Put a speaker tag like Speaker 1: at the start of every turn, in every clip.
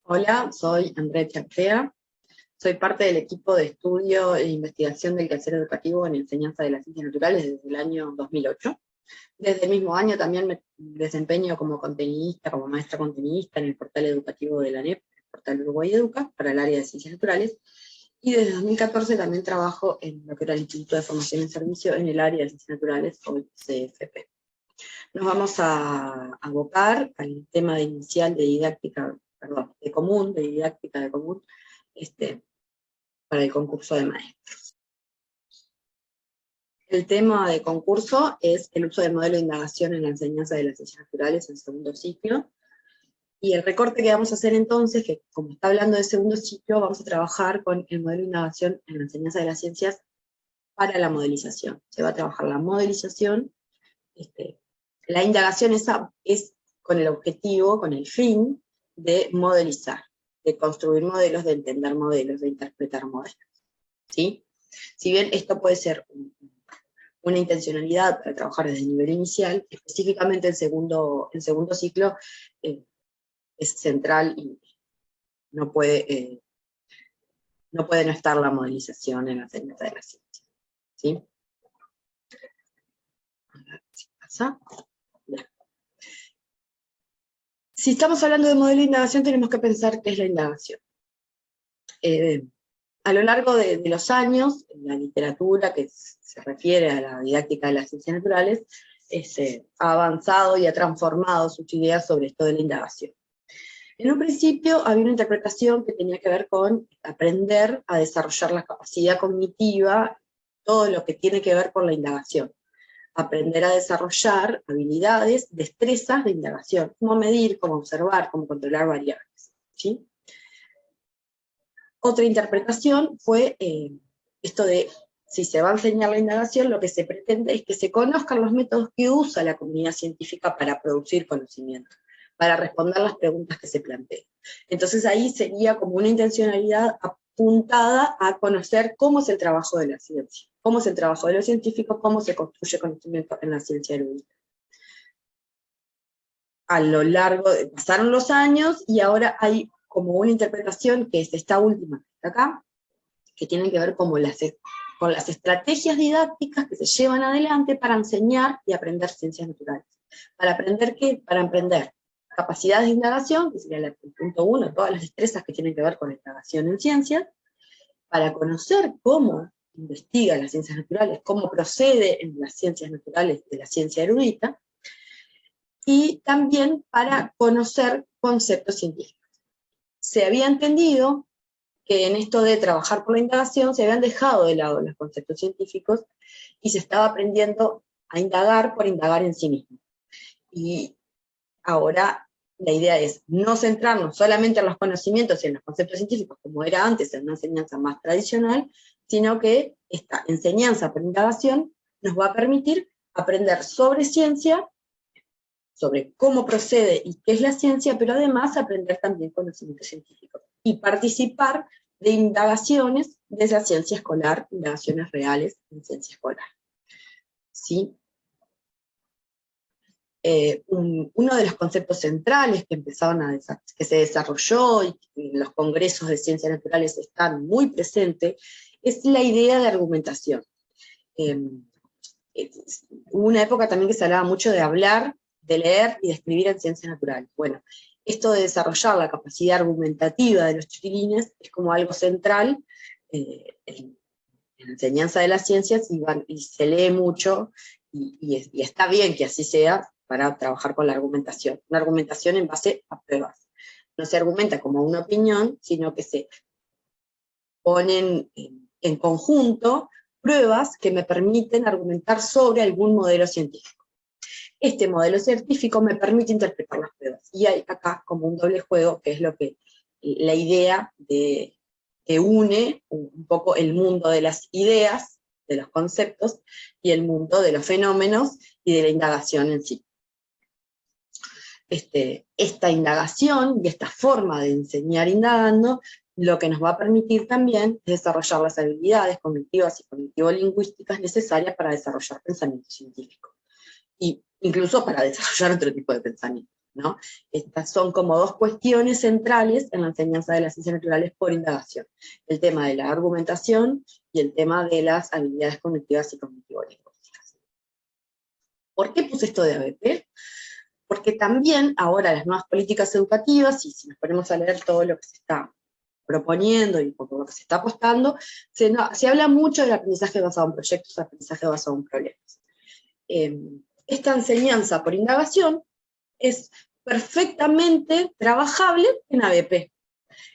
Speaker 1: Hola, soy Andrea Chacrea. Soy parte del equipo de estudio e investigación del quehacer educativo en enseñanza de las ciencias naturales desde el año 2008. Desde el mismo año también me desempeño como contenidista, como maestra contenidista en el portal educativo de la ANEP, el portal Uruguay Educa, para el área de ciencias naturales. Y desde 2014 también trabajo en lo que era el Instituto de Formación en Servicio en el área de ciencias naturales, o CFP. Nos vamos a abocar al tema inicial de didáctica, perdón, de didáctica de común, para el concurso de maestros. El tema de concurso es el uso del modelo de indagación en la enseñanza de las ciencias naturales en segundo ciclo. Y el recorte que vamos a hacer entonces, que como está hablando de segundo ciclo, vamos a trabajar con el modelo de indagación en la enseñanza de las ciencias para la modelización. Se va a trabajar la modelización. La indagación es con el objetivo, con el fin de modelizar, de construir modelos, de entender modelos, de interpretar modelos. ¿Sí? Si bien esto puede ser una intencionalidad para trabajar desde el nivel inicial, específicamente el segundo ciclo es central y no puede no estar la modelización en la enseñanza de la ciencia. ¿Sí? A ver si pasa. Bien. Si estamos hablando de modelo de indagación, tenemos que pensar qué es la indagación. A lo largo de los años, la literatura que se refiere a la didáctica de las ciencias naturales ha avanzado y ha transformado sus ideas sobre esto de la indagación. En un principio había una interpretación que tenía que ver con aprender a desarrollar la capacidad cognitiva, todo lo que tiene que ver con la indagación. Aprender a desarrollar habilidades, destrezas de indagación, cómo medir, cómo observar, cómo controlar variables. ¿Sí? Otra interpretación fue esto de, si se va a enseñar la indagación, lo que se pretende es que se conozcan los métodos que usa la comunidad científica para producir conocimiento, para responder las preguntas que se plantean. Entonces ahí sería como una intencionalidad apuntada a conocer cómo es el trabajo de la ciencia, cómo es el trabajo de los científicos, cómo se construye conocimiento en la ciencia erudita. A lo largo pasaron los años y ahora hay como una interpretación que es esta última que está acá, que tienen que ver con las estrategias didácticas que se llevan adelante para enseñar y aprender ciencias naturales. ¿Para aprender qué? Para aprender capacidades de indagación, que sería el punto 1, todas las destrezas que tienen que ver con la indagación en ciencias, para conocer cómo investiga las ciencias naturales, cómo procede en las ciencias naturales de la ciencia erudita, y también para conocer conceptos científicos. Se había entendido que en esto de trabajar por la indagación se habían dejado de lado los conceptos científicos y se estaba aprendiendo a indagar por indagar en sí mismo. Y ahora la idea es no centrarnos solamente en los conocimientos y en los conceptos científicos, como era antes en una enseñanza más tradicional, sino que esta enseñanza por indagación nos va a permitir aprender sobre ciencia, sobre cómo procede y qué es la ciencia, pero además aprender también conocimientos científicos y participar de indagaciones de la ciencia escolar, indagaciones reales en ciencia escolar. ¿Sí? Uno de los conceptos centrales que se desarrolló y que en los congresos de ciencias naturales están muy presentes, es la idea de argumentación. Hubo una época también que se hablaba mucho de hablar, de leer y de escribir en ciencias naturales. Bueno, esto de desarrollar la capacidad argumentativa de los chiquilines es como algo central en la enseñanza de las ciencias y se lee mucho y está bien que así sea para trabajar con la argumentación. Una argumentación en base a pruebas. No se argumenta como una opinión, sino que se ponen en conjunto pruebas que me permiten argumentar sobre algún modelo científico. Este modelo científico me permite interpretar las pruebas. Y hay acá como un doble juego, que es la idea que une un poco el mundo de las ideas, de los conceptos, y el mundo de los fenómenos y de la indagación en sí. Esta indagación y esta forma de enseñar indagando, lo que nos va a permitir también es desarrollar las habilidades cognitivas y cognitivo-lingüísticas necesarias para desarrollar pensamiento científico. Y incluso para desarrollar otro tipo de pensamiento. ¿no? Estas son como dos cuestiones centrales en la enseñanza de las ciencias naturales por indagación. El tema de la argumentación y el tema de las habilidades cognitivas y cognitivo-lingüísticas. ¿Por qué puse esto de ABP? Porque también ahora las nuevas políticas educativas, y si nos ponemos a leer todo lo que se está proponiendo y por lo que se está apostando, se habla mucho del aprendizaje basado en proyectos, aprendizaje basado en problemas. Esta enseñanza por indagación es perfectamente trabajable en ABP.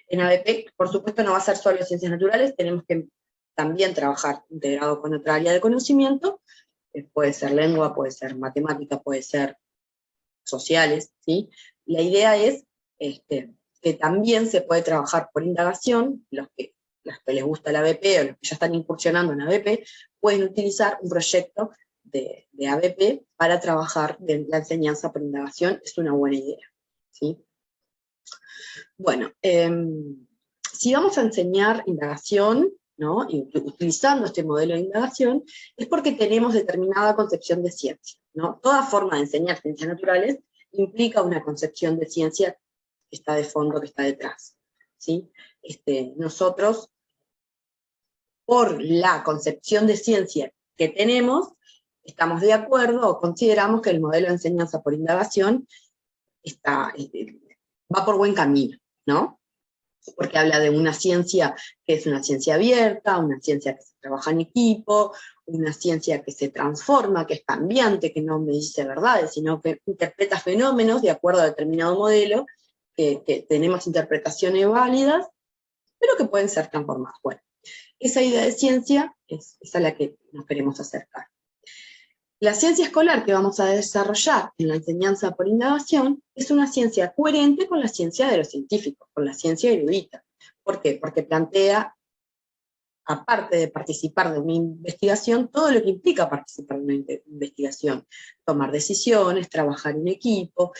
Speaker 1: En ABP, por supuesto, no va a ser solo ciencias naturales, tenemos que también trabajar integrado con otra área de conocimiento, puede ser lengua, puede ser matemática, puede ser sociales, ¿sí? La idea es que también se puede trabajar por indagación, los que les gusta la ABP o los que ya están incursionando en ABP, pueden utilizar un proyecto de ABP para trabajar de la enseñanza por indagación, es una buena idea, ¿sí? Bueno, si vamos a enseñar indagación, ¿no? Y utilizando este modelo de indagación, es porque tenemos determinada concepción de ciencia, ¿no? Toda forma de enseñar ciencias naturales implica una concepción de ciencia que está de fondo, que está detrás, ¿sí? Nosotros, por la concepción de ciencia que tenemos, estamos de acuerdo o consideramos que el modelo de enseñanza por indagación va por buen camino, ¿no? Porque habla de una ciencia que es una ciencia abierta, una ciencia que se trabaja en equipo, una ciencia que se transforma, que es cambiante, que no me dice verdades, sino que interpreta fenómenos de acuerdo a determinado modelo, que tenemos interpretaciones válidas, pero que pueden ser transformadas. Bueno, esa idea de ciencia es a la que nos queremos acercar. La ciencia escolar que vamos a desarrollar en la enseñanza por indagación es una ciencia coherente con la ciencia de los científicos, con la ciencia erudita. ¿Por qué? Porque plantea, aparte de participar de una investigación, todo lo que implica participar de una investigación. Tomar decisiones, trabajar en equipo,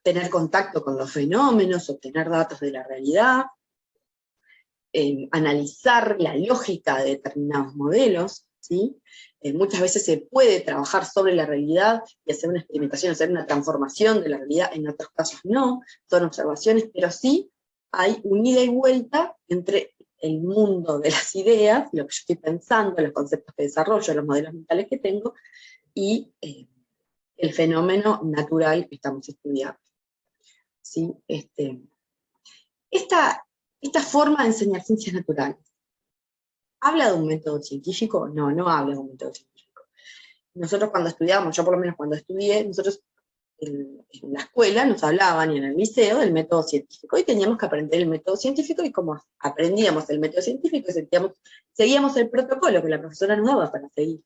Speaker 1: tener contacto con los fenómenos, obtener datos de la realidad, analizar la lógica de determinados modelos, ¿sí? Muchas veces se puede trabajar sobre la realidad y hacer una experimentación, hacer una transformación de la realidad, en otros casos no, son observaciones, pero sí hay un ida y vuelta entre el mundo de las ideas, lo que yo estoy pensando, los conceptos que desarrollo, los modelos mentales que tengo, y el fenómeno natural que estamos estudiando, ¿sí? Esta forma de enseñar ciencias naturales, ¿habla de un método científico? No, no habla de un método científico. Nosotros cuando estudiamos, yo por lo menos cuando estudié, nosotros en la escuela nos hablaban y en el liceo del método científico, y teníamos que aprender el método científico, y como aprendíamos el método científico, seguíamos el protocolo que la profesora nos daba para seguir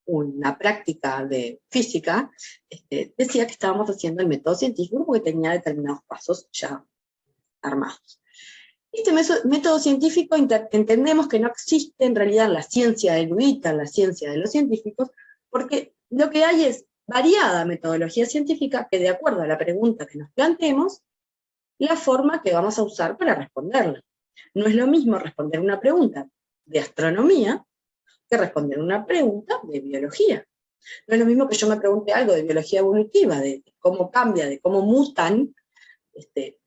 Speaker 1: una práctica de física, decía que estábamos haciendo el método científico porque tenía determinados pasos ya armados. Este método científico entendemos que no existe en realidad en la ciencia erudita, en la ciencia de los científicos, porque lo que hay es variada metodología científica que, de acuerdo a la pregunta que nos planteemos, la forma que vamos a usar para responderla. No es lo mismo responder una pregunta de astronomía que responder una pregunta de biología. No es lo mismo que yo me pregunte algo de biología evolutiva, de cómo cambia, de cómo mutan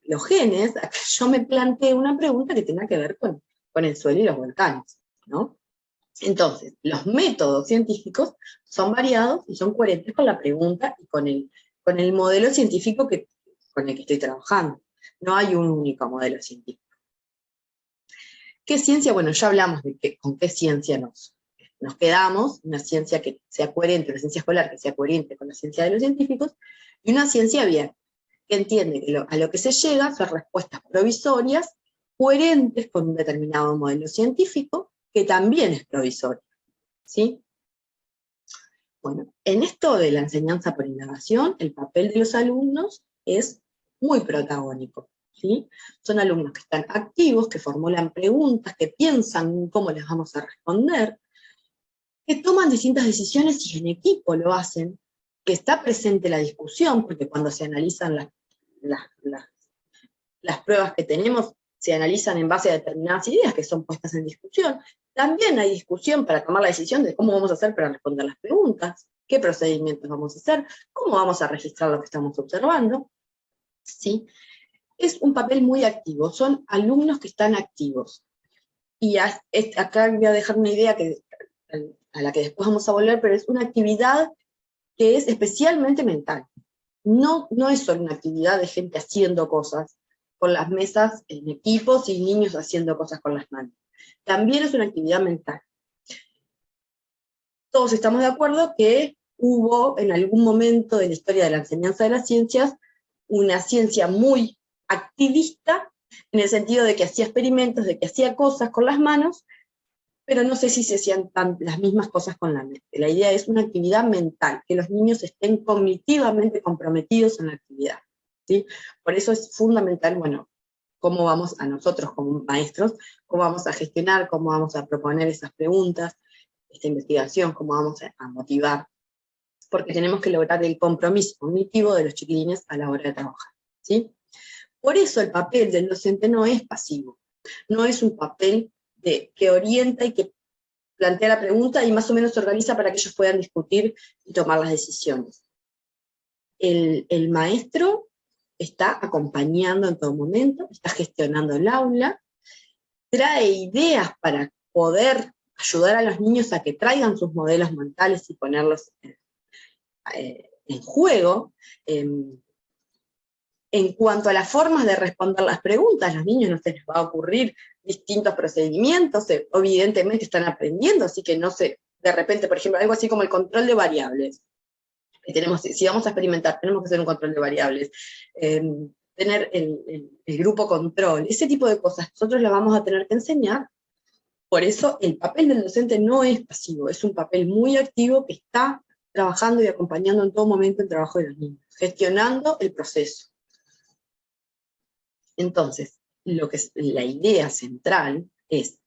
Speaker 1: los genes, a que yo me plantee una pregunta que tenga que ver con el suelo y los volcanes, ¿no? Entonces, los métodos científicos son variados y son coherentes con la pregunta y con el modelo científico con el que estoy trabajando. No hay un único modelo científico. ¿Qué ciencia? Bueno, ya hablamos de con qué ciencia nos quedamos, una ciencia que sea coherente, una ciencia escolar que sea coherente con la ciencia de los científicos, y una ciencia abierta, que entiende que a lo que se llega son respuestas provisorias, coherentes con un determinado modelo científico, que también es provisorio, ¿sí? Bueno, en esto de la enseñanza por indagación, el papel de los alumnos es muy protagónico, ¿sí? Son alumnos que están activos, que formulan preguntas, que piensan cómo les vamos a responder, que toman distintas decisiones y en equipo lo hacen, que está presente la discusión, porque cuando se analizan las pruebas que tenemos, se analizan en base a determinadas ideas que son puestas en discusión. También hay discusión para tomar la decisión de cómo vamos a hacer para responder las preguntas, qué procedimientos vamos a hacer, cómo vamos a registrar lo que estamos observando. ¿sí? Es un papel muy activo, son alumnos que están activos. Y acá voy a dejar una idea a la que después vamos a volver, pero es una actividad que es especialmente mental. No es solo una actividad de gente haciendo cosas con las mesas en equipos y niños haciendo cosas con las manos. También es una actividad mental. Todos estamos de acuerdo que hubo en algún momento de la historia de la enseñanza de las ciencias una ciencia muy activista, en el sentido de que hacía experimentos, de que hacía cosas con las manos, pero no sé si se hacían las mismas cosas con la mente. La idea es una actividad mental, que los niños estén cognitivamente comprometidos en la actividad, ¿sí? Por eso es fundamental, bueno, cómo vamos a nosotros como maestros, cómo vamos a gestionar, cómo vamos a proponer esas preguntas, esta investigación, cómo vamos a motivar, porque tenemos que lograr el compromiso cognitivo de los chiquilines a la hora de trabajar, ¿sí? Por eso el papel del docente no es pasivo, no es un papel que orienta y que plantea la pregunta y más o menos se organiza para que ellos puedan discutir y tomar las decisiones. El maestro está acompañando en todo momento, está gestionando el aula, trae ideas para poder ayudar a los niños a que traigan sus modelos mentales y ponerlos en juego. En cuanto a las formas de responder las preguntas, a los niños no se les va a ocurrir distintos procedimientos, evidentemente están aprendiendo, así que no sé, de repente, por ejemplo, algo así como el control de variables. Si vamos a experimentar, tenemos que hacer un control de variables, tener el grupo control, ese tipo de cosas, nosotros las vamos a tener que enseñar. Por eso el papel del docente no es pasivo, es un papel muy activo que está trabajando y acompañando en todo momento el trabajo de los niños, gestionando el proceso. Entonces, la idea central es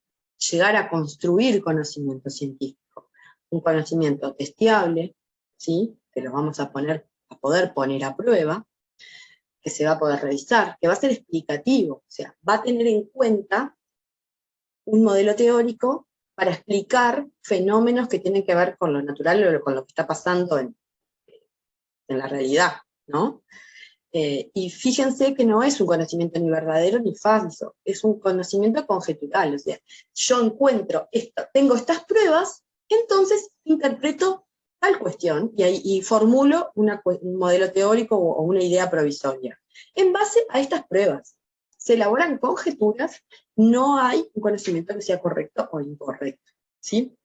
Speaker 1: llegar a construir conocimiento científico, un conocimiento testeable, ¿sí? Que lo vamos a poder poner a prueba, que se va a poder revisar, que va a ser explicativo, o sea, va a tener en cuenta un modelo teórico para explicar fenómenos que tienen que ver con lo natural o con lo que está pasando en la realidad, ¿no? Y fíjense que no es un conocimiento ni verdadero ni falso, es un conocimiento conjetural, o sea, yo encuentro tengo estas pruebas, entonces interpreto tal cuestión y formulo un modelo teórico o una idea provisoria. En base a estas pruebas, se elaboran conjeturas, no hay un conocimiento que sea correcto o incorrecto, ¿sí?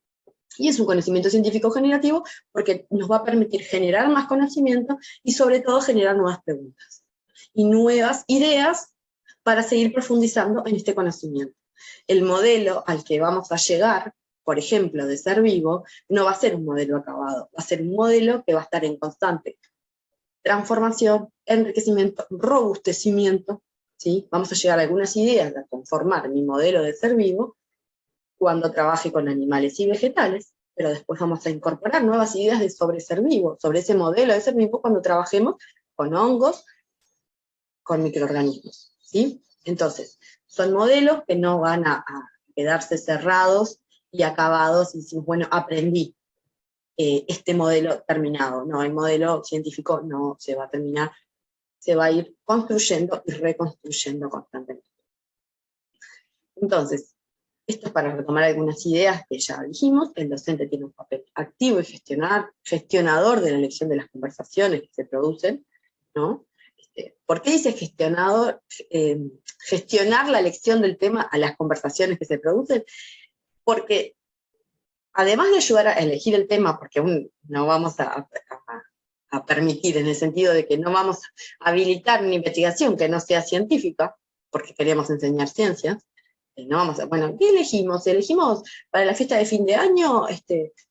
Speaker 1: Y es un conocimiento científico generativo porque nos va a permitir generar más conocimiento y sobre todo generar nuevas preguntas y nuevas ideas para seguir profundizando en este conocimiento. El modelo al que vamos a llegar, por ejemplo, de Ser Vivo, no va a ser un modelo acabado, va a ser un modelo que va a estar en constante transformación, enriquecimiento, robustecimiento, ¿sí? Vamos a llegar a algunas ideas de conformar mi modelo de Ser Vivo cuando trabaje con animales y vegetales, pero después vamos a incorporar nuevas ideas sobre ser vivo, sobre ese modelo de ser vivo cuando trabajemos con hongos, con microorganismos, ¿sí? Entonces, son modelos que no van a quedarse cerrados y acabados y decir, bueno, aprendí este modelo terminado. No, el modelo científico no se va a terminar, se va a ir construyendo y reconstruyendo constantemente. Entonces, esto es para retomar algunas ideas que ya dijimos. El docente tiene un papel activo y gestionador de la elección de las conversaciones que se producen, ¿no? ¿Por qué dice gestionador? Gestionar la elección del tema a las conversaciones que se producen, porque además de ayudar a elegir el tema, porque aún no vamos a permitir, en el sentido de que no vamos a habilitar una investigación que no sea científica, porque queremos enseñar ciencias, no vamos bueno, ¿qué elegimos? Elegimos para la fiesta de fin de año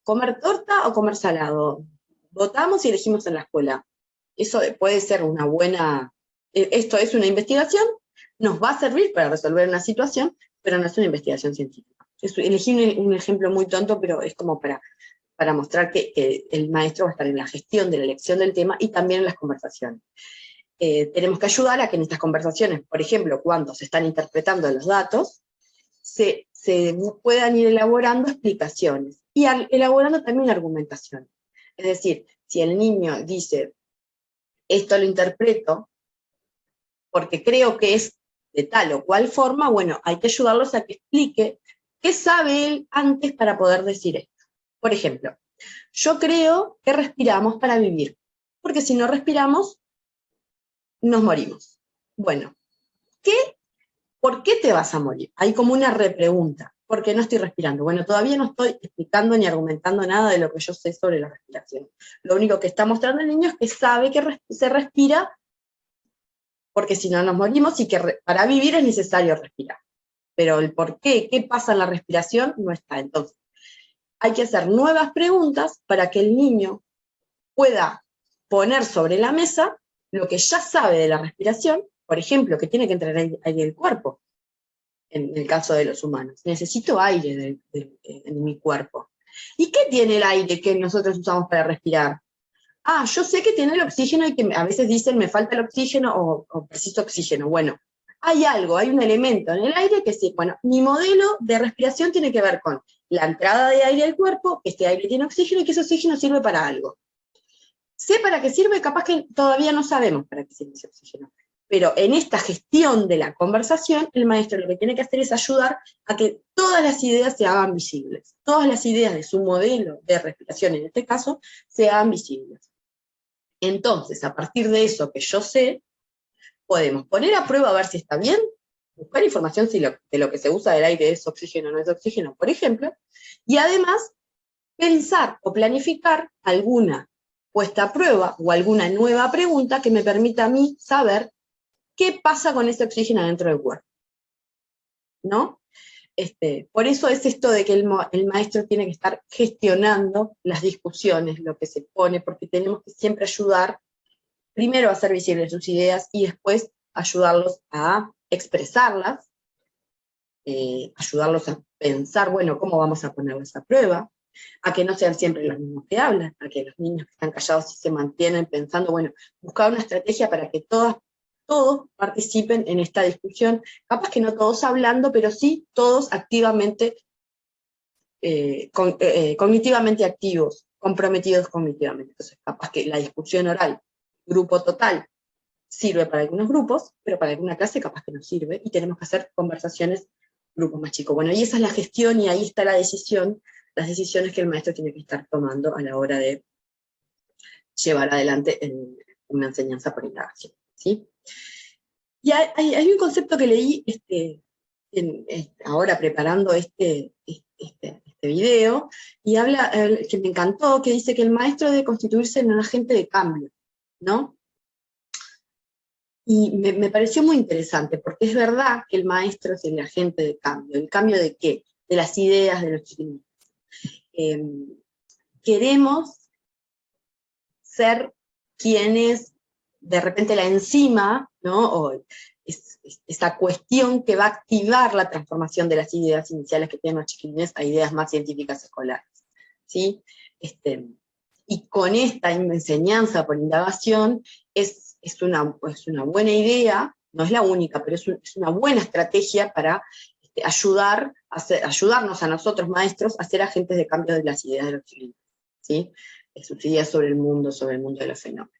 Speaker 1: comer torta o comer salado. Votamos y elegimos en la escuela. Eso puede ser una buena... Esto es una investigación, nos va a servir para resolver una situación, pero no es una investigación científica. Elegí un ejemplo muy tonto, pero es como para mostrar que el maestro va a estar en la gestión de la elección del tema y también en las conversaciones. Tenemos que ayudar a que en estas conversaciones, por ejemplo, cuando se están interpretando los datos, se puedan ir elaborando explicaciones y elaborando también argumentación. Es decir, si el niño dice, esto lo interpreto porque creo que es de tal o cual forma, bueno, hay que ayudarlos a que explique qué sabe él antes para poder decir esto. Por ejemplo, yo creo que respiramos para vivir, porque si no respiramos, nos morimos. Bueno, ¿por qué te vas a morir? Hay como una repregunta. ¿Por qué no estoy respirando? Bueno, todavía no estoy explicando ni argumentando nada de lo que yo sé sobre la respiración. Lo único que está mostrando el niño es que sabe que se respira porque si no nos morimos y que para vivir es necesario respirar. Pero el por qué pasa en la respiración, no está. Entonces, hay que hacer nuevas preguntas para que el niño pueda poner sobre la mesa lo que ya sabe de la respiración, por ejemplo, que tiene que entrar aire al cuerpo, en el caso de los humanos. Necesito aire en mi cuerpo. ¿Y qué tiene el aire que nosotros usamos para respirar? Ah, yo sé que tiene el oxígeno y que a veces dicen me falta el oxígeno o preciso oxígeno. Bueno, hay algo, hay un elemento en el aire que sí. Bueno, mi modelo de respiración tiene que ver con la entrada de aire al cuerpo, que este aire tiene oxígeno y que ese oxígeno sirve para algo. Sé para qué sirve, capaz que todavía no sabemos para qué sirve ese oxígeno. Pero en esta gestión de la conversación, el maestro lo que tiene que hacer es ayudar a que todas las ideas se hagan visibles. Todas las ideas de su modelo de respiración, en este caso, se hagan visibles. Entonces, a partir de eso que yo sé, podemos poner a prueba a ver si está bien, buscar información si de lo que se usa del aire es oxígeno o no es oxígeno, por ejemplo, y además pensar o planificar alguna puesta a prueba o alguna nueva pregunta que me permita a mí saber qué pasa con ese oxígeno dentro del cuerpo, ¿no? Por eso es esto de que el maestro tiene que estar gestionando las discusiones, lo que se pone, porque tenemos que siempre ayudar, primero a hacer visibles sus ideas y después ayudarlos a expresarlas, ayudarlos a pensar, bueno, ¿cómo vamos a ponerlas a prueba? A que no sean siempre los mismos que hablan, a que los niños que están callados se mantienen pensando, bueno, buscar una estrategia para que todos participen en esta discusión, capaz que no todos hablando, pero sí todos activamente, cognitivamente activos, comprometidos cognitivamente. Entonces, capaz que la discusión oral, grupo total, sirve para algunos grupos, pero para alguna clase capaz que no sirve, y tenemos que hacer conversaciones grupos más chicos. Bueno, y esa es la gestión, y ahí está la decisión, las decisiones que el maestro tiene que estar tomando a la hora de llevar adelante una enseñanza por indagación, ¿sí? Y hay un concepto que leí ahora preparando este video, y habla, que me encantó, que dice que el maestro debe constituirse en un agente de cambio, ¿no? Y me pareció muy interesante, porque es verdad que el maestro es el agente de cambio. ¿El cambio de qué? De las ideas de los chiquilines. Queremos ser quienes, de repente la enzima, ¿no? O esa cuestión que va a activar la transformación de las ideas iniciales que tienen los chiquilines a ideas más científicas escolares, ¿sí? Y con esta enseñanza por indagación es una buena idea, no es la única, pero es una buena estrategia para ayudarnos a nosotros maestros a ser agentes de cambio de las ideas de los chiquilines, ¿sí? Sus ideas sobre el mundo de los fenómenos.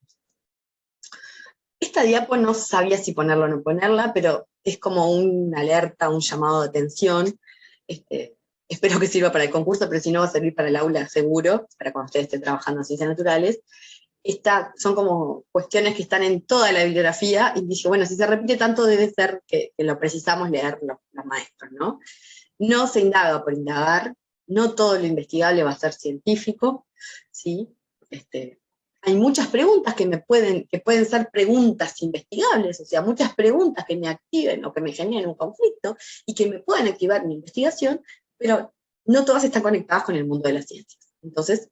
Speaker 1: Esta diapo no sabía si ponerla o no ponerla, pero es como una alerta, un llamado de atención. Espero que sirva para el concurso, pero si no va a servir para el aula seguro, para cuando ustedes estén trabajando en ciencias naturales. Son como cuestiones que están en toda la bibliografía, y dije, bueno, si se repite tanto debe ser que lo precisamos leer los maestros, ¿no? No se indaga por indagar, no todo lo investigable va a ser científico, ¿sí? Hay muchas preguntas que pueden ser preguntas investigables, o sea, muchas preguntas que me activen o que me generen un conflicto y que me puedan activar mi investigación, pero no todas están conectadas con el mundo de las ciencias. Entonces,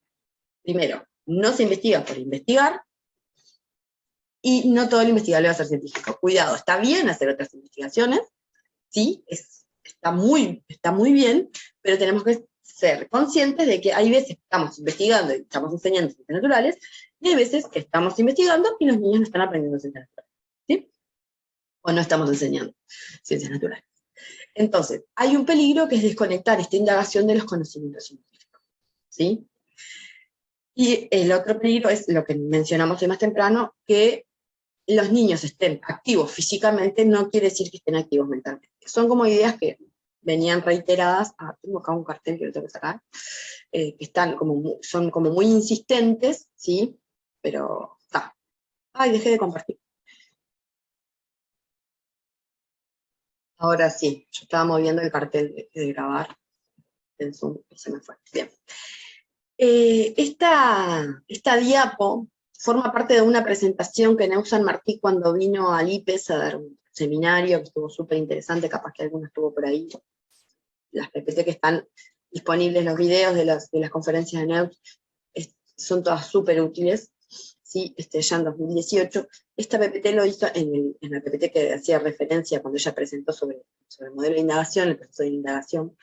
Speaker 1: primero, no se investiga por investigar, y no todo lo investigable va a ser científico. Cuidado, está bien hacer otras investigaciones, sí, está muy bien, pero tenemos que ser conscientes de que hay veces que estamos investigando y estamos enseñando ciencias naturales, y hay veces que estamos investigando y los niños no están aprendiendo ciencias naturales, ¿sí? O no estamos enseñando ciencias naturales. Entonces, hay un peligro que es desconectar esta indagación de los conocimientos científicos, ¿sí? Y el otro peligro es lo que mencionamos hoy más temprano, que los niños estén activos físicamente no quiere decir que estén activos mentalmente. Son como ideas que venían reiteradas, tengo acá un cartel que lo tengo que sacar, que están como, son como muy insistentes, ¿sí? Pero, ay, dejé de compartir. Ahora sí, yo estaba moviendo el cartel de grabar, el Zoom, y se me fue. Bien. Esta diapo forma parte de una presentación que Neusan Martí cuando vino al IPES a dar un seminario que estuvo súper interesante, capaz que alguno estuvo por ahí. Las PPT que están disponibles, los videos de las conferencias de Neus, son todas súper útiles, ¿sí? Ya en 2018. Esta PPT lo hizo en la PPT que hacía referencia cuando ella presentó sobre el modelo de indagación, el proceso de indagación,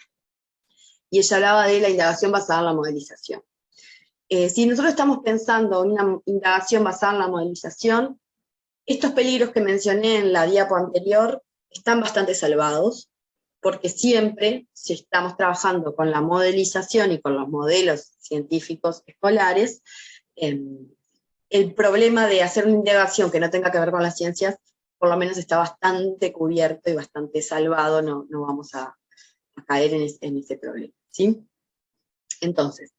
Speaker 1: y ella hablaba de la indagación basada en la modelización. Si nosotros estamos pensando en una indagación basada en la modelización, estos peligros que mencioné en la diapo anterior están bastante salvados, porque siempre, si estamos trabajando con la modelización y con los modelos científicos escolares, el problema de hacer una indagación que no tenga que ver con las ciencias, por lo menos está bastante cubierto y bastante salvado, no vamos a caer en ese problema, ¿sí? Entonces,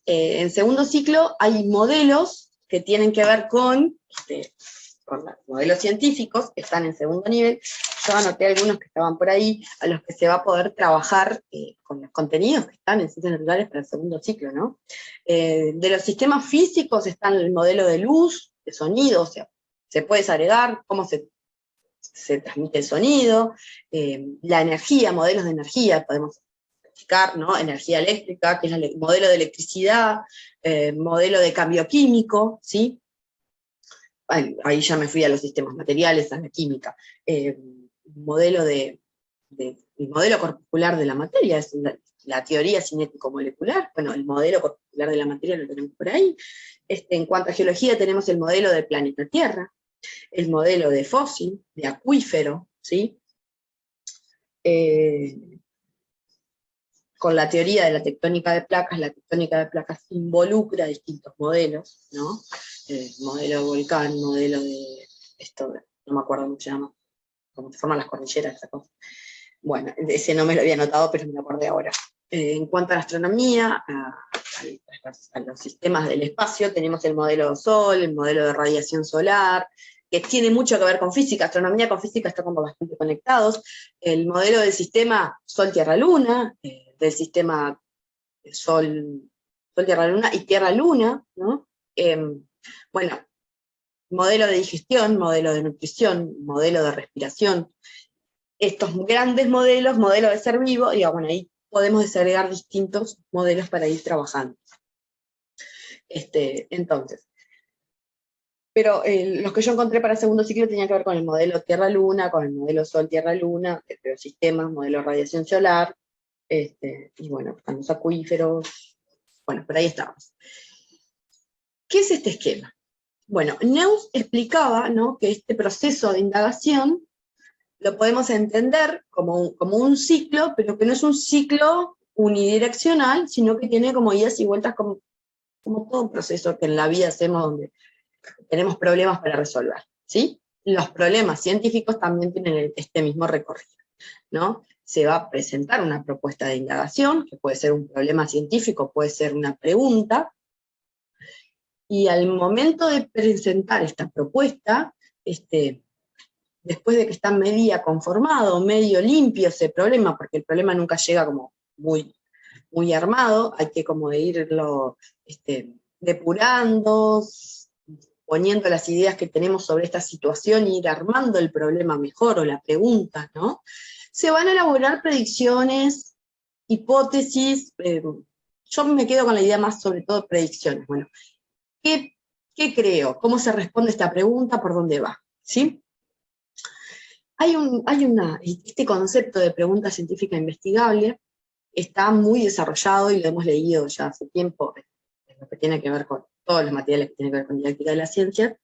Speaker 1: en segundo ciclo hay modelos que tienen que ver con los modelos científicos, que están en segundo nivel. Yo anoté algunos que estaban por ahí, a los que se va a poder trabajar con los contenidos que están en ciencias naturales para el segundo ciclo, ¿no? De los sistemas físicos están el modelo de luz, de sonido, o sea, se puede agregar cómo se transmite el sonido, la energía, modelos de energía, podemos explicar, ¿no? Energía eléctrica, que es el modelo de electricidad, modelo de cambio químico, ¿sí? Ahí ya me fui a los sistemas materiales, a la química. El modelo corpuscular de la materia, es la teoría cinético-molecular, bueno, el modelo corpuscular de la materia lo tenemos por ahí. En cuanto a geología tenemos el modelo del planeta Tierra, el modelo de fósil, de acuífero, ¿sí? Con la teoría de la tectónica de placas involucra distintos modelos, ¿no? Modelo de volcán, modelo de, no me acuerdo cómo se llama, cómo se forman las cordilleras, esa cosa. Bueno, ese no me lo había notado, pero me lo acordé ahora. En cuanto a la astronomía, a los sistemas del espacio, tenemos el modelo Sol, el modelo de radiación solar, que tiene mucho que ver con física. Astronomía con física están como bastante conectados. El modelo del sistema Sol-Tierra-Luna, del sistema Sol-Tierra-Luna y Tierra-Luna, ¿no? Bueno, modelo de digestión, modelo de nutrición, modelo de respiración. Estos grandes modelos, modelo de ser vivo, y bueno, ahí podemos desagregar distintos modelos para ir trabajando. Entonces, pero los que yo encontré para el segundo ciclo tenían que ver con el modelo Tierra-Luna, con el modelo Sol-Tierra-Luna, los sistemas, modelo radiación solar, y bueno, están los acuíferos, bueno, por ahí estábamos. ¿Qué es este esquema? Bueno, Neuss explicaba, ¿no?, que este proceso de indagación lo podemos entender como un ciclo, pero que no es un ciclo unidireccional, sino que tiene como idas y vueltas como todo un proceso que en la vida hacemos donde tenemos problemas para resolver, ¿sí? Los problemas científicos también tienen este mismo recorrido, ¿no? Se va a presentar una propuesta de indagación, que puede ser un problema científico, puede ser una pregunta, y al momento de presentar esta propuesta, después de que está medio conformado, medio limpio ese problema, porque el problema nunca llega como muy, muy armado, hay que como irlo depurando, poniendo las ideas que tenemos sobre esta situación e ir armando el problema mejor, o la pregunta, ¿no? Se van a elaborar predicciones, hipótesis, yo me quedo con la idea más sobre todo predicciones. Bueno, ¿qué creo? ¿Cómo se responde esta pregunta? ¿Por dónde va? ¿Sí? Este concepto de pregunta científica investigable está muy desarrollado y lo hemos leído ya hace tiempo, en lo que tiene que ver con todos los materiales que tienen que ver con didáctica de la ciencia,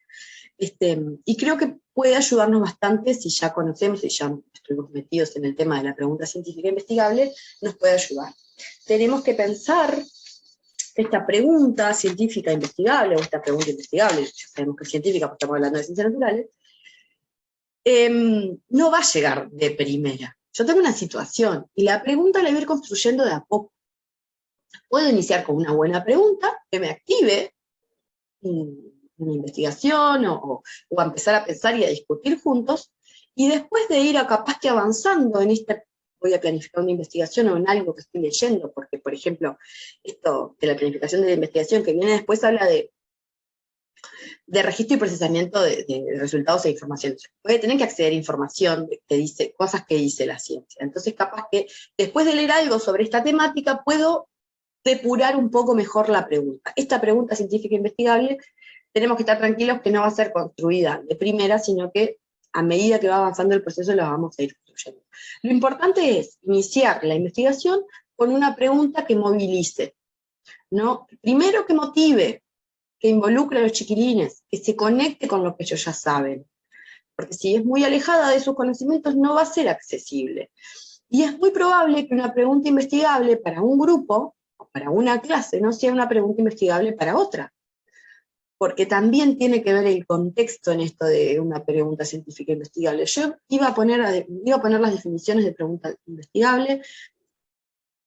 Speaker 1: y creo que puede ayudarnos bastante si ya conocemos y ya estuvimos metidos en el tema de la pregunta científica investigable, nos puede ayudar. Tenemos que pensar esta pregunta científica investigable, o esta pregunta investigable, ya sabemos que es científica porque estamos hablando de ciencias naturales, no va a llegar de primera. Yo tengo una situación, y la pregunta la voy a ir construyendo de a poco. Puedo iniciar con una buena pregunta que me active una investigación o a empezar a pensar y a discutir juntos, y después de ir a capaz que avanzando en esta, voy a planificar una investigación o en algo que estoy leyendo, porque por ejemplo, esto de la planificación de la investigación que viene después habla de registro y procesamiento de resultados e información. Voy a tener que acceder a información que dice, cosas que dice la ciencia. Entonces capaz que después de leer algo sobre esta temática puedo depurar un poco mejor la pregunta. Esta pregunta científica investigable, tenemos que estar tranquilos que no va a ser construida de primera, sino que a medida que va avanzando el proceso la vamos a ir construyendo. Lo importante es iniciar la investigación con una pregunta que movilice, ¿no? Primero que motive, que involucre a los chiquilines, que se conecte con lo que ellos ya saben. Porque si es muy alejada de sus conocimientos no va a ser accesible. Y es muy probable que una pregunta investigable para un grupo, o para una clase, no sea una pregunta investigable para otra. Porque también tiene que ver el contexto en esto de una pregunta científica investigable. Yo iba a poner las definiciones de pregunta investigable,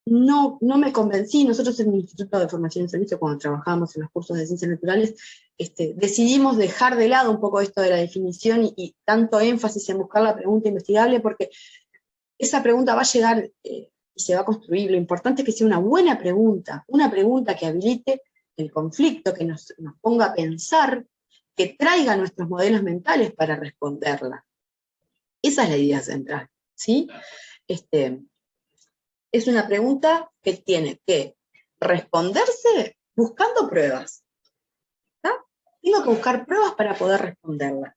Speaker 1: no me convencí. Nosotros en el Instituto de Formación y Servicio, cuando trabajábamos en los cursos de Ciencias Naturales, decidimos dejar de lado un poco esto de la definición y tanto énfasis en buscar la pregunta investigable, porque esa pregunta va a llegar y se va a construir. Lo importante es que sea una buena pregunta, una pregunta que habilite el conflicto, que nos ponga a pensar, que traiga nuestros modelos mentales para responderla. Esa es la idea central, ¿sí? Es una pregunta que tiene que responderse buscando pruebas. ¿Tá? Tengo que buscar pruebas para poder responderla.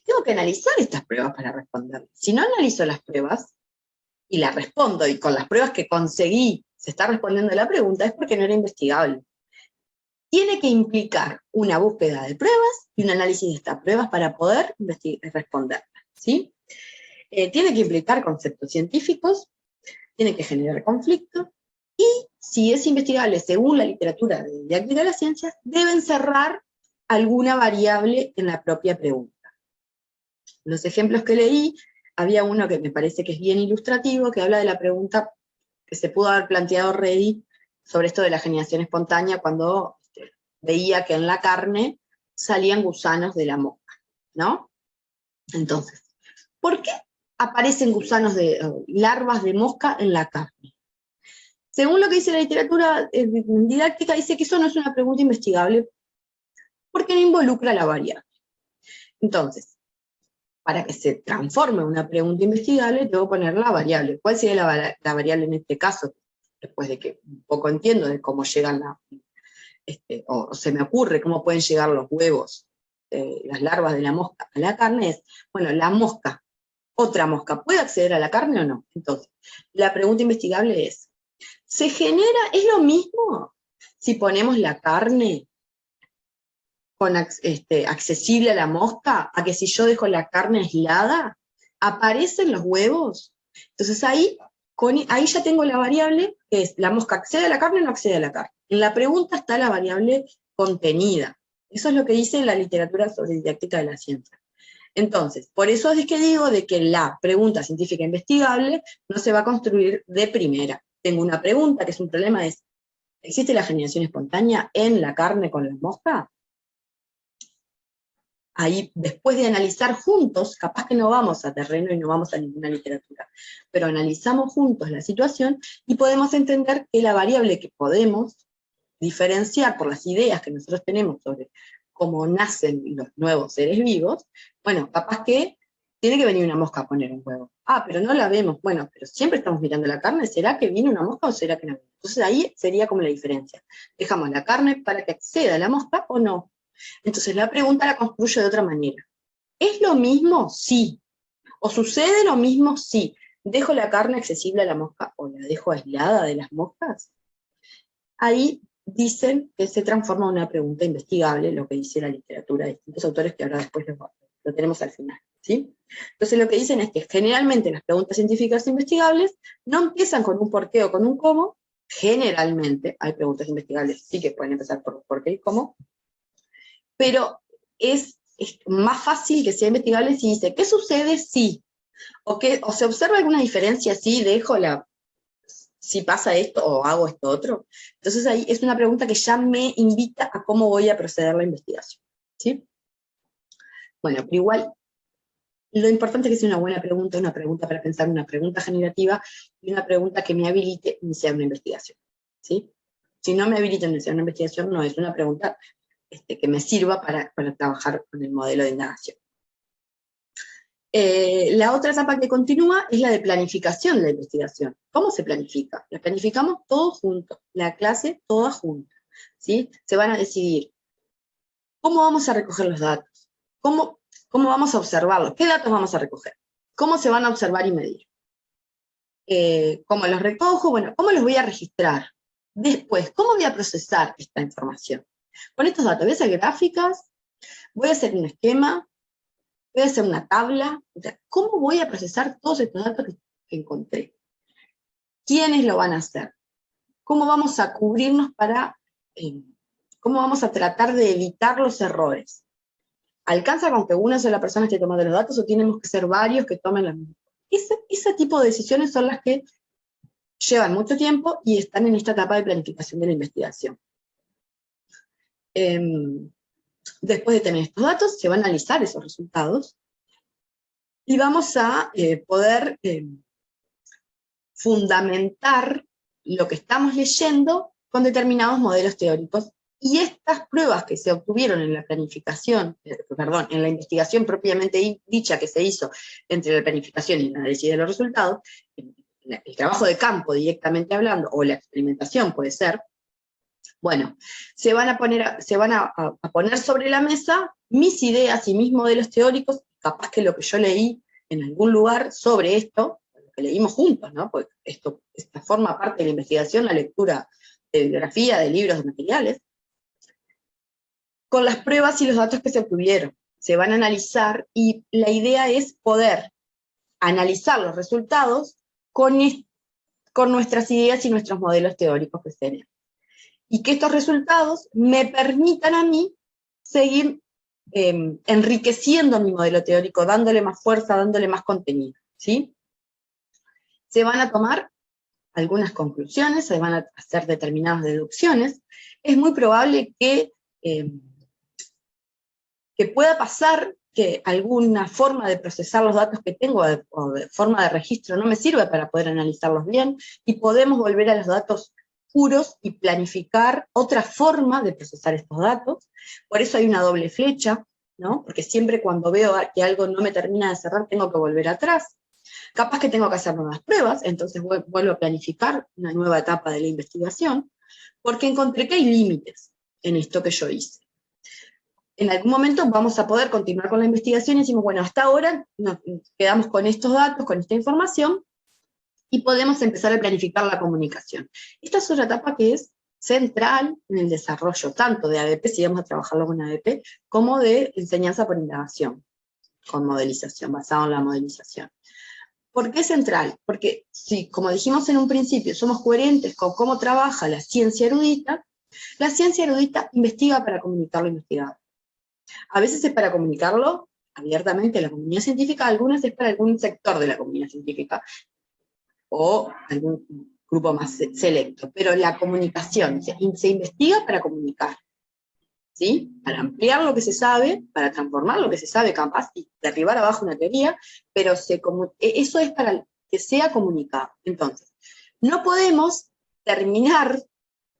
Speaker 1: Tengo que analizar estas pruebas para responderla. Si no analizo las pruebas y las respondo, y con las pruebas que conseguí se está respondiendo la pregunta, es porque no era investigable. Tiene que implicar una búsqueda de pruebas y un análisis de estas pruebas para poder responderlas, ¿sí? Tiene que implicar conceptos científicos, tiene que generar conflicto, y si es investigable según la literatura de didáctica de las ciencias, debe encerrar alguna variable en la propia pregunta. Los ejemplos que leí, había uno que me parece que es bien ilustrativo, que habla de la pregunta que se pudo haber planteado Redi sobre esto de la generación espontánea, cuando veía que en la carne salían gusanos de la mosca, ¿no? Entonces, ¿por qué aparecen larvas de mosca en la carne? Según lo que dice la literatura didáctica, dice que eso no es una pregunta investigable porque no involucra la variable. Entonces, para que se transforme en una pregunta investigable, debo poner la variable. ¿Cuál sería la variable en este caso? Después de que un poco entiendo de cómo llegan o se me ocurre cómo pueden llegar los huevos, las larvas de la mosca a la carne, es, bueno, la mosca, otra mosca, ¿puede acceder a la carne o no? Entonces, la pregunta investigable es, ¿es lo mismo si ponemos la carne accesible a la mosca, a que si yo dejo la carne aislada, aparecen los huevos? Entonces ahí ya tengo la variable, que es, ¿la mosca accede a la carne o no accede a la carne? En la pregunta está la variable contenida. Eso es lo que dice la literatura sobre didáctica de la ciencia. Entonces, por eso es que digo de que la pregunta científica investigable no se va a construir de primera. Tengo una pregunta, que es un problema, ¿existe la generación espontánea en la carne con la mosca? Ahí, después de analizar juntos, capaz que no vamos a terreno y no vamos a ninguna literatura, pero analizamos juntos la situación y podemos entender que la variable que podemos diferenciar por las ideas que nosotros tenemos sobre cómo nacen los nuevos seres vivos, bueno, capaz que tiene que venir una mosca a poner un huevo. Ah, pero no la vemos. Bueno, pero siempre estamos mirando la carne, ¿será que viene una mosca o será que no viene? Entonces ahí sería como la diferencia. ¿Dejamos la carne para que acceda a la mosca o no? Entonces la pregunta la construyo de otra manera. ¿Es lo mismo? Sí. ¿O sucede lo mismo? Sí. ¿Dejo la carne accesible a la mosca o la dejo aislada de las moscas? Ahí dicen que se transforma en una pregunta investigable, lo que dice la literatura de distintos autores, que ahora después lo tenemos al final, ¿sí? Entonces lo que dicen es que generalmente las preguntas científicas investigables no empiezan con un por qué o con un cómo, Generalmente, hay preguntas investigables, sí que pueden empezar por qué y cómo, pero es más fácil que sea investigable si dice, ¿qué sucede si? O se observa alguna diferencia si dejo si pasa esto o hago esto otro. Entonces ahí es una pregunta que ya me invita a cómo voy a proceder la investigación, ¿sí? Bueno, pero igual, lo importante es que sea una pregunta para pensar, una pregunta generativa, y una pregunta que me habilite a iniciar una investigación, ¿sí? Si no me habilita a iniciar una investigación, no es una pregunta que me sirva para trabajar con el modelo de indagación. La otra etapa que continúa es la de planificación de la investigación. ¿Cómo se planifica? La planificamos todos juntos, la clase toda junta, ¿sí? Se van a decidir cómo vamos a recoger los datos, cómo vamos a observarlos, qué datos vamos a recoger, cómo se van a observar y medir, cómo los recojo, bueno, cómo los voy a registrar, después, cómo voy a procesar esta información. Con estos datos voy a hacer gráficas, voy a hacer un esquema, voy a hacer una tabla, o sea, ¿cómo voy a procesar todos estos datos que encontré? ¿Quiénes lo van a hacer? ¿Cómo vamos a cubrirnos cómo vamos a tratar de evitar los errores? ¿Alcanza con que una sola persona esté tomando los datos o tenemos que ser varios que tomen los mismos? Ese tipo de decisiones son las que llevan mucho tiempo y están en esta etapa de planificación de la investigación. Después de tener estos datos, se van a analizar esos resultados y vamos a poder fundamentar lo que estamos leyendo con determinados modelos teóricos. Y estas pruebas que se obtuvieron en la planificación, en la investigación propiamente dicha que se hizo entre la planificación y el análisis de los resultados, el trabajo de campo directamente hablando, o la experimentación puede ser, bueno, se van a poner sobre la mesa mis ideas y mis modelos teóricos, capaz que lo que yo leí en algún lugar sobre esto, lo que leímos juntos, ¿no? Porque esto forma parte de la investigación, la lectura de bibliografía, de libros, de materiales, con las pruebas y los datos que se obtuvieron. Se van a analizar y la idea es poder analizar los resultados con nuestras ideas y nuestros modelos teóricos que serían. Y que estos resultados me permitan a mí seguir enriqueciendo mi modelo teórico, dándole más fuerza, dándole más contenido, ¿sí? Se van a tomar algunas conclusiones, se van a hacer determinadas deducciones. Es muy probable que pueda pasar que alguna forma de procesar los datos que tengo o de forma de registro no me sirve para poder analizarlos bien, y podemos volver a los datos puros y planificar otra forma de procesar estos datos. Por eso hay una doble flecha, ¿no? Porque siempre cuando veo que algo no me termina de cerrar, tengo que volver atrás. Capaz que tengo que hacer nuevas pruebas, entonces vuelvo a planificar una nueva etapa de la investigación, porque encontré que hay límites en esto que yo hice. En algún momento vamos a poder continuar con la investigación y decimos, bueno, hasta ahora nos quedamos con estos datos, con esta información, y podemos empezar a planificar la comunicación. Esta es una etapa que es central en el desarrollo, tanto de ADP, si vamos a trabajarlo con ADP, como de enseñanza por indagación, con modelización, basado en la modelización. ¿Por qué es central? Porque si, como dijimos en un principio, somos coherentes con cómo trabaja la ciencia erudita investiga para comunicar lo investigado. A veces es para comunicarlo abiertamente a la comunidad científica, algunas es para algún sector de la comunidad científica, o algún grupo más selecto, pero la comunicación, se investiga para comunicar, ¿sí? Para ampliar lo que se sabe, para transformar lo que se sabe capaz, y derribar abajo una teoría, pero eso es para que sea comunicado. Entonces, no podemos terminar,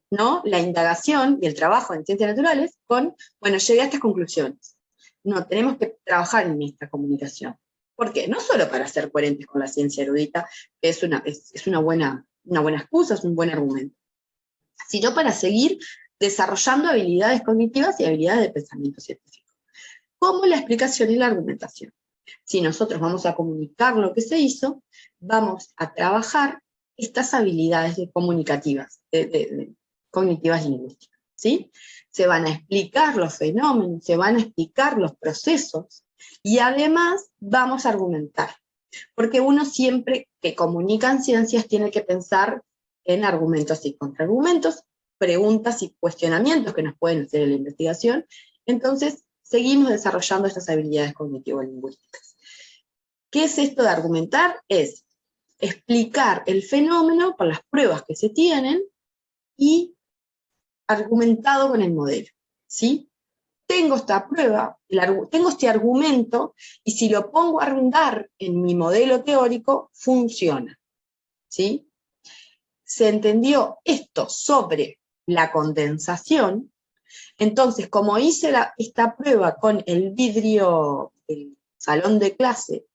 Speaker 1: ¿no?, la indagación y el trabajo en ciencias naturales con, bueno, llegué a estas conclusiones. No, tenemos que trabajar en esta comunicación. ¿Por qué? No solo para ser coherentes con la ciencia erudita, que es una buena excusa, es un buen argumento, sino para seguir desarrollando habilidades cognitivas y habilidades de pensamiento científico, como la explicación y la argumentación. Si nosotros vamos a comunicar lo que se hizo, vamos a trabajar estas habilidades comunicativas, cognitivas lingüísticas, ¿sí? Se van a explicar los fenómenos, se van a explicar los procesos, y además vamos a argumentar. Porque uno siempre que comunica en ciencias tiene que pensar en argumentos y contraargumentos, preguntas y cuestionamientos que nos pueden hacer en la investigación. Entonces, seguimos desarrollando estas habilidades cognitivo-lingüísticas. ¿Qué es esto de argumentar? Es explicar el fenómeno por las pruebas que se tienen y argumentado con el modelo, ¿sí? Tengo esta prueba, tengo este argumento, y si lo pongo a rondar en mi modelo teórico, funciona, ¿sí? Se entendió esto sobre la condensación. Entonces, como hice esta prueba con el vidrio del salón de clase,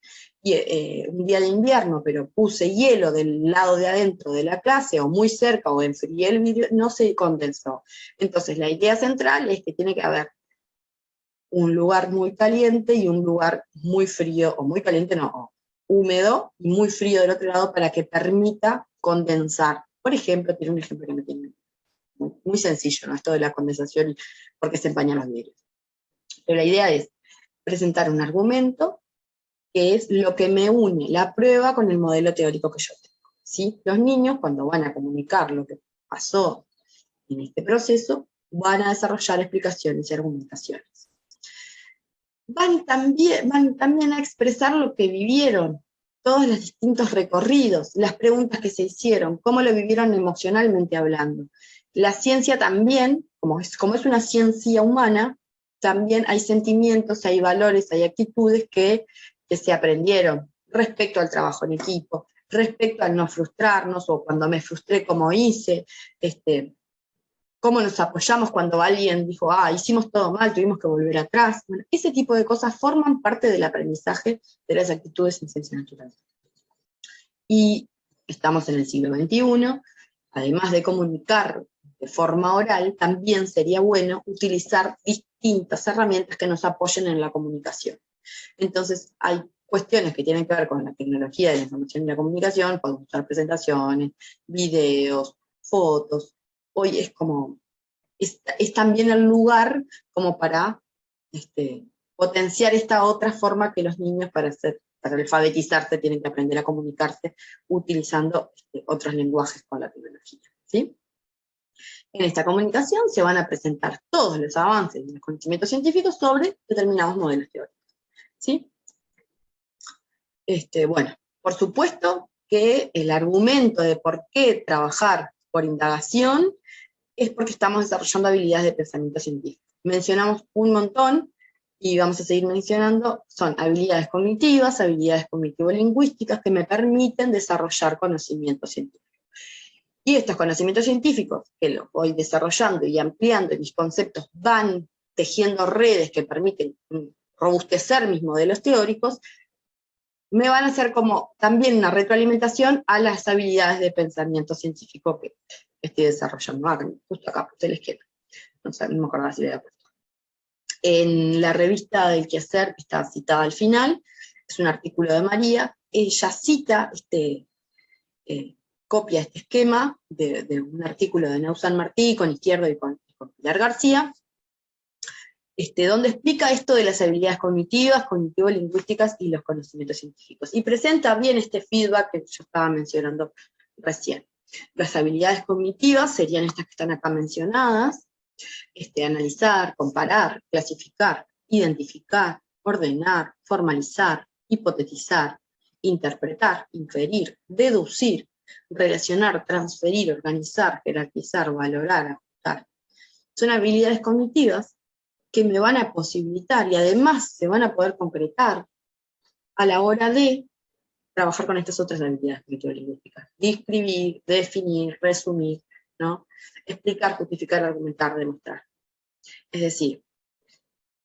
Speaker 1: y, un día de invierno, pero puse hielo del lado de adentro de la clase, o muy cerca, o enfrié el vidrio, no se condensó. Entonces, la idea central es que tiene que haber un lugar muy caliente y un lugar muy frío, o muy caliente no, o húmedo y muy frío del otro lado para que permita condensar. Por ejemplo, tiene un ejemplo que me tiene muy sencillo, ¿no? Esto de la condensación, porque se empañan los vidrios. Pero la idea es presentar un argumento que es lo que me une la prueba con el modelo teórico que yo tengo, ¿sí? Los niños, cuando van a comunicar lo que pasó en este proceso, van a desarrollar explicaciones y argumentaciones. Van también a expresar lo que vivieron, todos los distintos recorridos, las preguntas que se hicieron, cómo lo vivieron emocionalmente hablando. La ciencia también, como es una ciencia humana, también hay sentimientos, hay valores, hay actitudes que se aprendieron respecto al trabajo en equipo, respecto al no frustrarnos, o cuando me frustré, cómo hice, cómo nos apoyamos cuando alguien dijo, hicimos todo mal, tuvimos que volver atrás. Bueno, ese tipo de cosas forman parte del aprendizaje de las actitudes en ciencias naturales. Y estamos en el siglo XXI, además de comunicar de forma oral, también sería bueno utilizar distintas herramientas que nos apoyen en la comunicación. Entonces, hay cuestiones que tienen que ver con la tecnología de la información y la comunicación, podemos usar presentaciones, videos, fotos. Hoy es también el lugar como para potenciar esta otra forma que los niños para alfabetizarse tienen que aprender a comunicarse utilizando otros lenguajes con la tecnología, ¿sí? En esta comunicación se van a presentar todos los avances de los conocimientos científicos sobre determinados modelos teóricos, ¿sí? Bueno, por supuesto que el argumento de por qué trabajar por indagación es porque estamos desarrollando habilidades de pensamiento científico. Mencionamos un montón, y vamos a seguir mencionando, son habilidades cognitivas, habilidades cognitivo-lingüísticas que me permiten desarrollar conocimiento científico. Y estos conocimientos científicos, que los voy desarrollando y ampliando, y mis conceptos van tejiendo redes que permiten robustecer mis modelos teóricos, me van a hacer como también una retroalimentación a las habilidades de pensamiento científico que estoy desarrollando. Justo acá puse el esquema. No sé, no me acuerdo si le había puesto. En la revista del Quehacer, que está citada al final, es un artículo de María, ella cita, copia este esquema de un artículo de Neusan Martí con Izquierdo y con Pilar García, donde explica esto de las habilidades cognitivas, cognitivo-lingüísticas y los conocimientos científicos. Y presenta bien este feedback que yo estaba mencionando recién. Las habilidades cognitivas serían estas que están acá mencionadas: analizar, comparar, clasificar, identificar, ordenar, formalizar, hipotetizar, interpretar, inferir, deducir, relacionar, transferir, organizar, jerarquizar, valorar, ajustar. Son habilidades cognitivas que me van a posibilitar y además se van a poder concretar a la hora de trabajar con estas otras habilidades cognitivo-lingüísticas. Describir, definir, resumir, ¿no? Explicar, justificar, argumentar, demostrar. Es decir,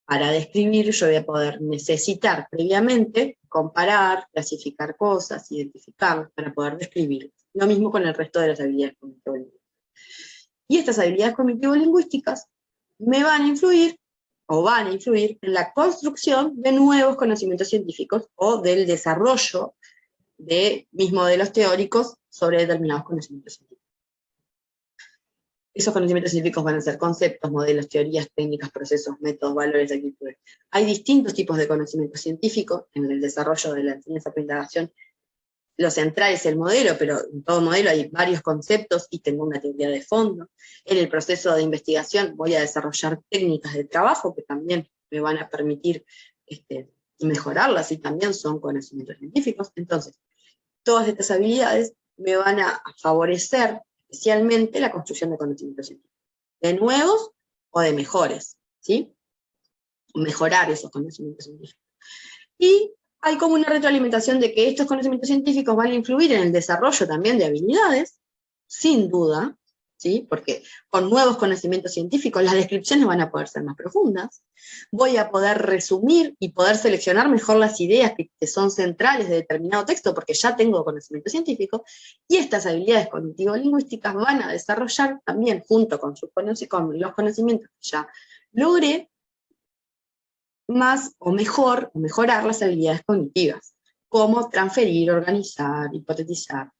Speaker 1: para describir yo voy a poder necesitar previamente comparar, clasificar cosas, identificarlas para poder describir. Lo mismo con el resto de las habilidades cognitivo-lingüísticas. Y estas habilidades cognitivo-lingüísticas me van a influir en la construcción de nuevos conocimientos científicos o del desarrollo de mis modelos teóricos sobre determinados conocimientos científicos. Esos conocimientos científicos van a ser conceptos, modelos, teorías, técnicas, procesos, métodos, valores, actitudes. Hay distintos tipos de conocimientos científicos en el desarrollo de la enseñanza por indagación. lo central es el modelo, pero en todo modelo hay varios conceptos y tengo una teoría de fondo. En el proceso de investigación voy a desarrollar técnicas de trabajo que también me van a permitir mejorarlas y también son conocimientos científicos. Entonces, todas estas habilidades me van a favorecer especialmente la construcción de conocimientos científicos, de nuevos o de mejores, ¿sí? Mejorar esos conocimientos científicos. Y hay como una retroalimentación de que estos conocimientos científicos van a influir en el desarrollo también de habilidades, sin duda, ¿sí? Porque con nuevos conocimientos científicos las descripciones van a poder ser más profundas, voy a poder resumir y poder seleccionar mejor las ideas que son centrales de determinado texto, porque ya tengo conocimiento científico, y estas habilidades cognitivo-lingüísticas van a desarrollar también, junto con los conocimientos que ya logré, más o mejor, o mejorar las habilidades cognitivas, como transferir, organizar, hipotetizar.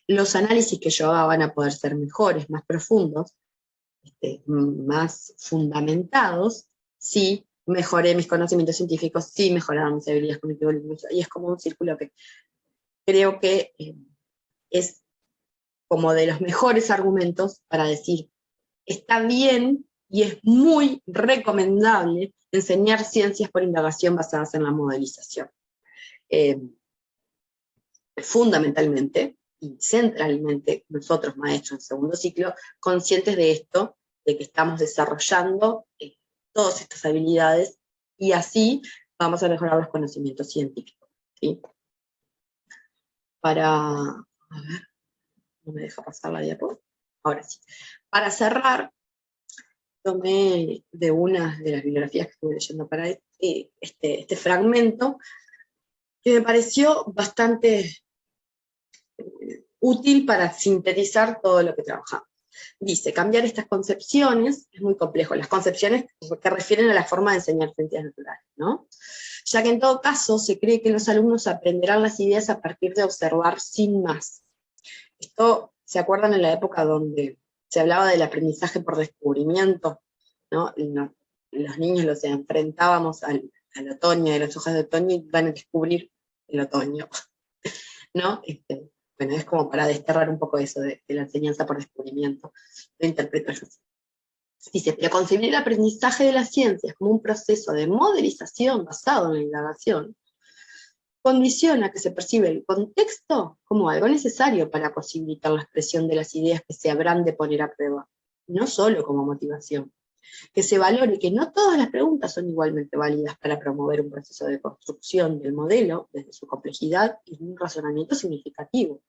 Speaker 1: Los análisis que yo haga van a poder ser mejores, más profundos, más fundamentados, si mejoré mis conocimientos científicos, si mejoraron mis habilidades cognitivo-lingüísticas, y es como un círculo que creo que es como de los mejores argumentos para decir, está bien y es muy recomendable enseñar ciencias por indagación basadas en la modelización. Fundamentalmente y centralmente, nosotros maestros en segundo ciclo, conscientes de esto, de que estamos desarrollando todas estas habilidades, y así vamos a mejorar los conocimientos científicos, ¿sí? A ver, no me deja pasar la diapositiva. Ahora sí. Para cerrar, tomé de una de las bibliografías que estuve leyendo para este fragmento, que me pareció bastante útil para sintetizar todo lo que trabajamos. Dice, cambiar estas concepciones es muy complejo, las concepciones que refieren a la forma de enseñar ciencias naturales, ¿no? Ya que en todo caso se cree que los alumnos aprenderán las ideas a partir de observar sin más. Esto, ¿se acuerdan en la época donde se hablaba del aprendizaje por descubrimiento? ¿No? Los niños los enfrentábamos al otoño, de las hojas de otoño, y van a descubrir el otoño, ¿no? Bueno, es como para desterrar un poco eso de la enseñanza por descubrimiento. Lo interpreto yo así. Dice, pero concebir el aprendizaje de las ciencias como un proceso de modelización basado en la indagación condiciona que se percibe el contexto como algo necesario para posibilitar la expresión de las ideas que se habrán de poner a prueba, no solo como motivación. Que se valore que no todas las preguntas son igualmente válidas para promover un proceso de construcción del modelo desde su complejidad y un razonamiento significativo.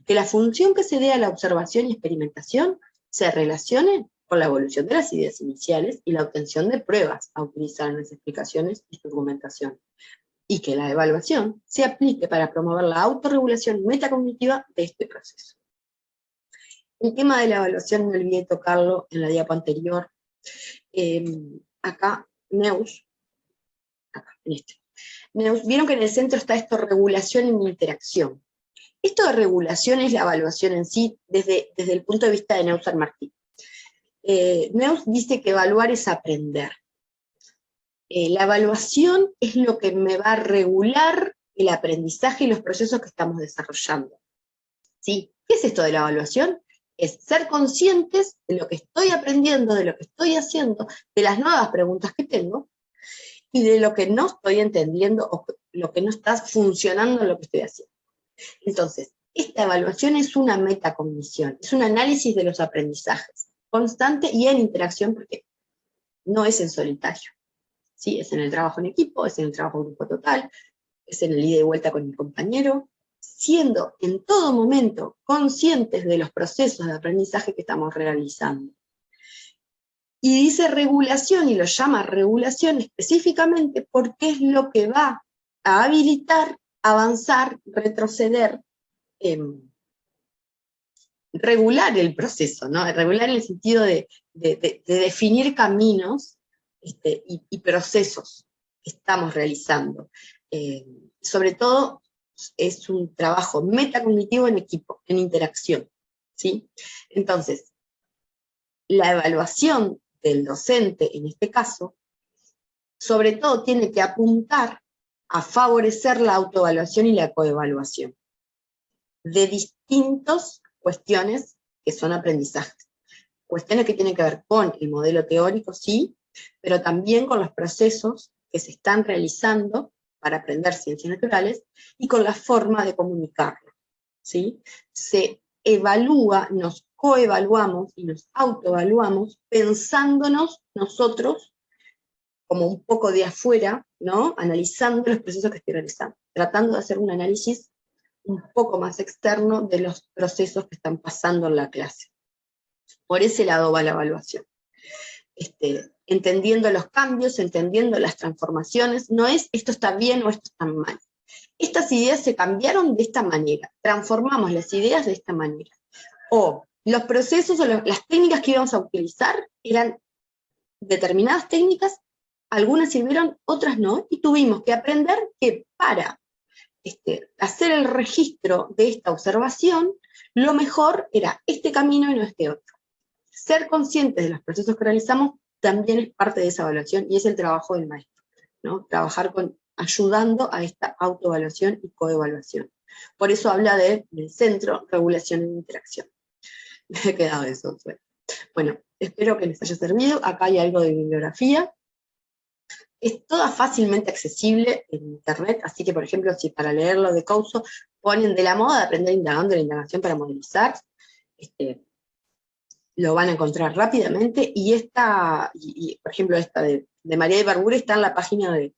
Speaker 1: Que la función que se dé a la observación y experimentación se relacione con la evolución de las ideas iniciales y la obtención de pruebas a utilizar en las explicaciones y su argumentación. Y que la evaluación se aplique para promover la autorregulación metacognitiva de este proceso. El tema de la evaluación me olvidé tocarlo en la diapo anterior. Acá, Neuss, Neuss, vieron que en el centro está esto, regulación e interacción. Esto de regulación es la evaluación en sí, desde el punto de vista de Neuss-Martin. Neuss dice que evaluar es aprender. La evaluación es lo que me va a regular el aprendizaje y los procesos que estamos desarrollando. ¿Sí? ¿Qué es esto de la evaluación? Es ser conscientes de lo que estoy aprendiendo, de lo que estoy haciendo, de las nuevas preguntas que tengo, y de lo que no estoy entendiendo o lo que no está funcionando en lo que estoy haciendo. Entonces, esta evaluación es una metacognición, es un análisis de los aprendizajes, constante y en interacción, porque no es en solitario. ¿Sí? Es en el trabajo en equipo, es en el trabajo en grupo total, es en el ida y vuelta con mi compañero, siendo en todo momento conscientes de los procesos de aprendizaje que estamos realizando. Y dice regulación, y lo llama regulación específicamente porque es lo que va a habilitar, avanzar, retroceder, regular el proceso, ¿no? Regular en el sentido de definir caminos y procesos que estamos realizando. Sobre todo, es un trabajo metacognitivo en equipo, en interacción, ¿sí? Entonces, la evaluación del docente, en este caso, sobre todo tiene que apuntar a favorecer la autoevaluación y la coevaluación. de distintas cuestiones que son aprendizajes. Cuestiones que tienen que ver con el modelo teórico, sí, pero también con los procesos que se están realizando para aprender ciencias naturales y con la forma de comunicarlo, ¿sí? Se evalúa, nos coevaluamos y nos autoevaluamos pensándonos nosotros como un poco de afuera, ¿no? Analizando los procesos que estoy realizando, tratando de hacer un análisis un poco más externo de los procesos que están pasando en la clase. Por ese lado va la evaluación. Entendiendo los cambios, entendiendo las transformaciones, no es esto está bien o esto está mal. Estas ideas se cambiaron de esta manera, transformamos las ideas de esta manera. O los procesos o las técnicas que íbamos a utilizar eran determinadas técnicas, algunas sirvieron, otras no, y tuvimos que aprender que para hacer el registro de esta observación, lo mejor era este camino y no este otro. Ser conscientes de los procesos que realizamos también es parte de esa evaluación y es el trabajo del maestro, ¿no? Trabajar ayudando a esta autoevaluación y coevaluación. Por eso habla del centro, regulación e interacción. Me he quedado eso. Bueno, espero que les haya servido. Acá hay algo de bibliografía. Es toda fácilmente accesible en internet, así que por ejemplo, si para leerlo de Couso ponen de la moda de aprender indagando la indagación para modelizar, lo van a encontrar rápidamente, y por ejemplo esta de María Ibarburu está en la página de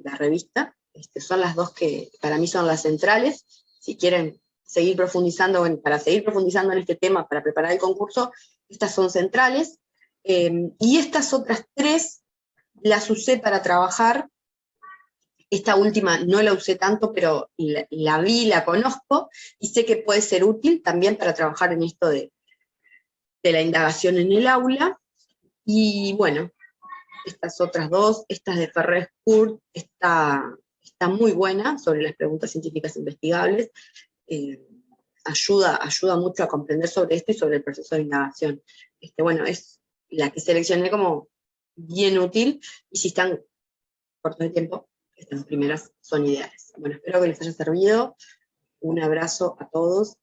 Speaker 1: la revista. Son las dos que para mí son las centrales. Si quieren seguir profundizando, para seguir profundizando en este tema para preparar el concurso, estas son centrales, y estas otras tres las usé para trabajar. Esta última no la usé tanto, pero la vi, la conozco, y sé que puede ser útil también para trabajar en esto de la indagación en el aula. Y bueno, estas otras dos, esta de Ferrer-Kurt, está muy buena, sobre las preguntas científicas investigables, ayuda mucho a comprender sobre esto y sobre el proceso de indagación. Bueno, es la que seleccioné como bien útil, y si están cortos de tiempo, estas primeras son ideales. Bueno, espero que les haya servido. Un abrazo a todos.